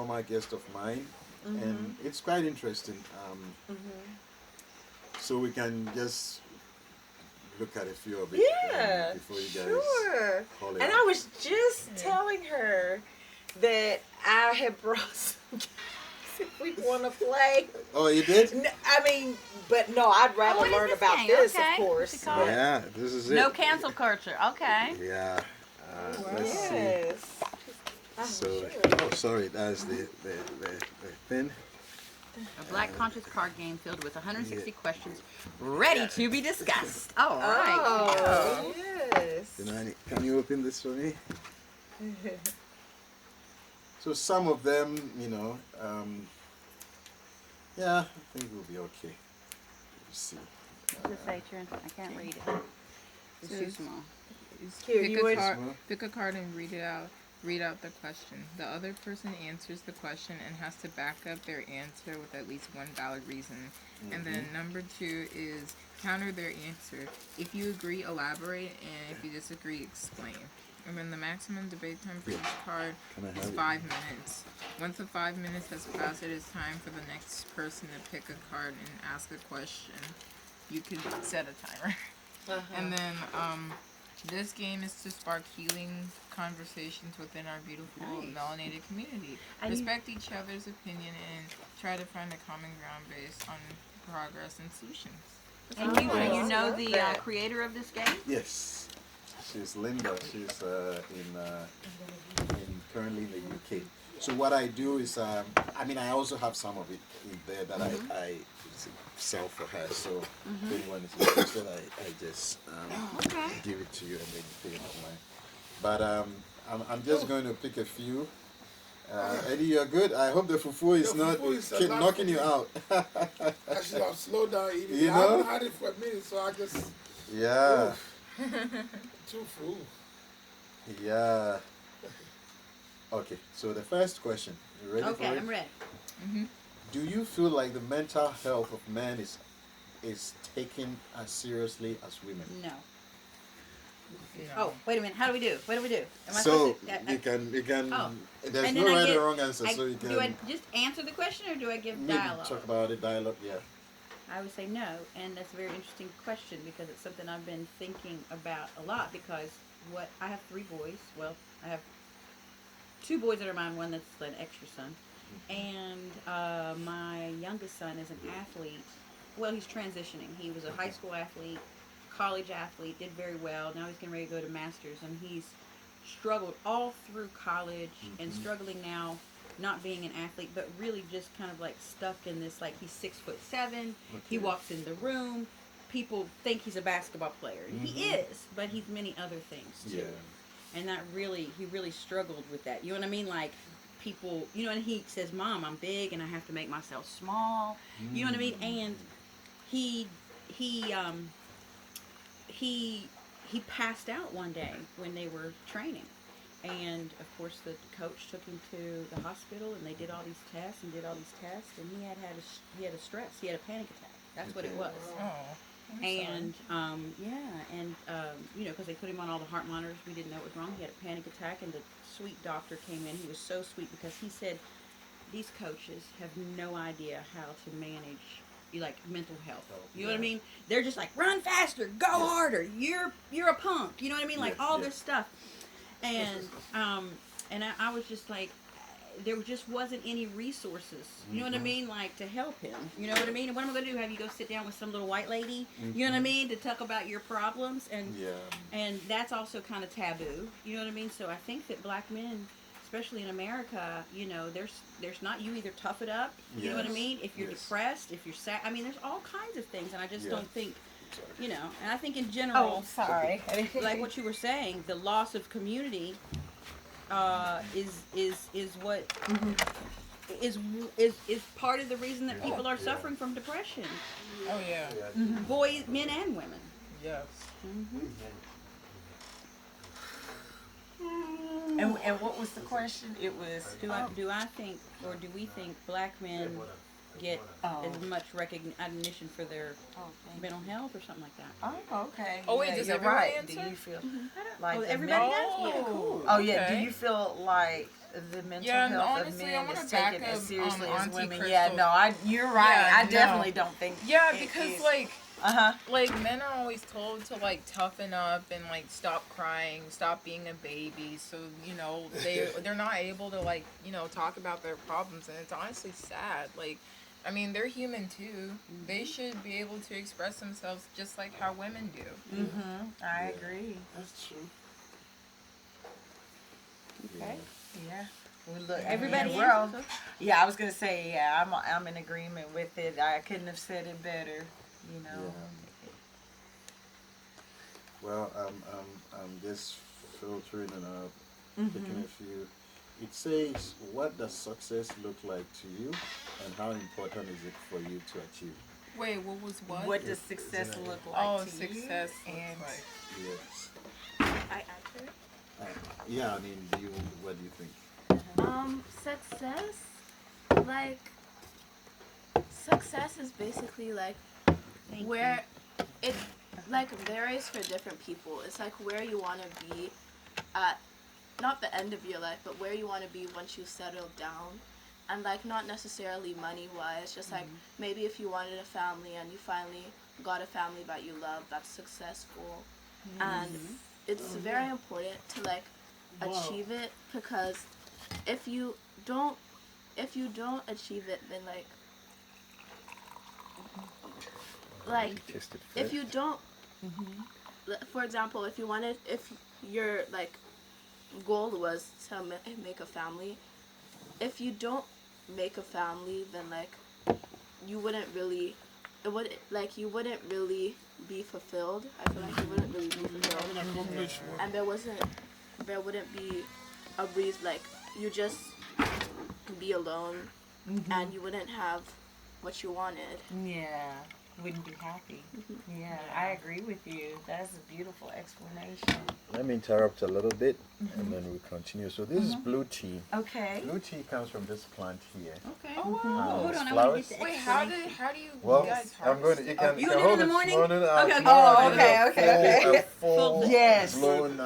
former guest of mine, and it's quite interesting. So we can just look at a few of it before you guys call it And out. I was just telling her that I had brought some games if we want to play. Oh, you did? I mean, but no, I'd rather what is learn this about game? this, Okay. of course. What's it called? Yeah, this is it. No cancel culture. Okay. Yeah. Let's see. Yes. So, oh, sorry, that's the thing. A black conscious card game filled with 160 questions ready to be discussed. All right. Oh, yes. Can you open this for me? So some of them, yeah, I think we'll be okay. Let's see. Just say, Trent, I can't read it. It's too small. Here, Pick you would- pick a card and read it out. Read out the question. The other person answers the question and has to back up their answer with at least one valid reason. And then number 2 is counter their answer. If you agree, elaborate, and if you disagree, explain. And then the maximum debate time for each card is 5 minutes. Once the 5 minutes has passed, it is time for the next person to pick a card and ask a question. You can set a timer. And then this game is to spark healing conversations within our beautiful melanated community. Respect each other's opinion and try to find a common ground based on progress and solutions. And you know the creator of this game? Yes, she's Linda. She's currently in the UK. So what I do is, I also have some of it in there that I sell for her. So if anyone is interested, I just give it to you and then you pay it online. But I'm just going to pick a few. Eddie, you're good. I hope the fufu is not knocking you out. Actually, I've slowed down eating. You I know? haven't had it for a minute, so I just Yeah. too full. Yeah. Okay, so the first question. You ready Okay, for it? I'm ready. Do you feel like the mental health of men is taken as seriously as women? No. Oh, wait a minute. How do we do? What do we do? Am I So supposed to, you can. Oh. There's and no then I right get- or wrong answer, so you can do I just answer the question or do I give maybe dialogue? talk about it. Dialogue, yeah. I would say no, and that's a very interesting question because it's something I've been thinking about a lot because I have 3 boys. Well, I have 2 boys that are mine, one that's an extra son. And my youngest son is an athlete. Well, he's transitioning. He was a high school athlete, college athlete, did very well. Now he's getting ready to go to masters, and he's struggled all through college and struggling now, not being an athlete, but really just kind of like stuck in this, like he's 6'7". He walks in the room. People think he's a basketball player. And he is, but he's many other things too. Yeah. And he really struggled with that. You know what I mean? Like people, and he says, "Mom, I'm big and I have to make myself small." You know what I mean? And he passed out one day when they were training. And of course the coach took him to the hospital and they did all these tests and he had a stress. He had a panic attack. That's what it was. And because they put him on all the heart monitors, we didn't know what was wrong. He had a panic attack, and the sweet doctor came in. He was so sweet because he said these coaches have no idea how to manage mental health. You know what I mean? They're just like, run faster, go harder. You're a punk. You know what I mean? Like all this stuff. And I was just like, there just wasn't any resources, you know what I mean, like to help him, you know what I mean. And what am I going to do? Have you go sit down with some little white lady, you know what I mean, to talk about your problems? And that's also kind of taboo, you know what I mean. So I think that black men, especially in America, there's not, you either tough it up, you know what I mean, if you're depressed, if you're sad. I mean, there's all kinds of things, and I just don't think, and I think in general, like what you were saying, the loss of community is what is part of the reason that people are suffering from depression. Oh yeah. Boys, men and women. Yes. And what was the question? It was Do I think, or do we think black men get as much recognition for their mental health or something like that? Oh, okay. Oh, wait, Yeah, does you're everyone right. answer? Do you feel like Oh, the everybody men- does? Yeah, cool. Oh yeah. Okay. Do you feel like the mental Yeah, and health honestly, of I men wanna is taken back as up, seriously as Auntie women. Crystal's- Yeah, no, you're right. Yeah, I no. definitely don't think. Yeah, it because is. like Uh-huh. like men are always told to like toughen up and like stop crying, stop being a baby. So they're not able to like talk about their problems, and it's honestly sad. Like, I mean, they're human too. They should be able to express themselves just like how women do. Mm-hmm. I agree. That's true. Okay. Yeah. Well, look, Everybody we're all, answers? yeah, I was gonna say, yeah, I'm in agreement with it. I couldn't have said it better. Well, I'm just filtering and picking Mm-hmm. a few. It says, what does success look like to you, and how important is it for you to achieve? Wait, what was what? What does success look like Oh, to success you? looks And like. Yes. I answer. Yeah, I mean, what do you think? Success, like, success is basically like where it like varies for different people. It's like where you want to be at, not the end of your life, but where you want to be once you settle down. And like not necessarily money wise, just like maybe if you wanted a family and you finally got a family that you love, that's successful. And it's very important to like achieve it, because if you don't achieve it, then like if you don't, for example, if your like goal was to make a family, if you don't make a family, then like you wouldn't really be fulfilled. I feel like you wouldn't really be fulfilled, and there wouldn't be a reason, like you just be alone, and you wouldn't have what you wanted. yeah, wouldn't be happy. Yeah, I agree with you. That's a beautiful explanation. Let me interrupt a little bit, and then we continue. So this is blue tea. Okay. Blue tea comes from this plant here. Okay. Oh, wow. Hold on, I want Flowers? to get the Wait, explanation. how do you Well, guys I'm going to. You can You hold do it in it the morning? tomorrow. Okay, okay. Tomorrow Oh, I need okay. a full Yes. blown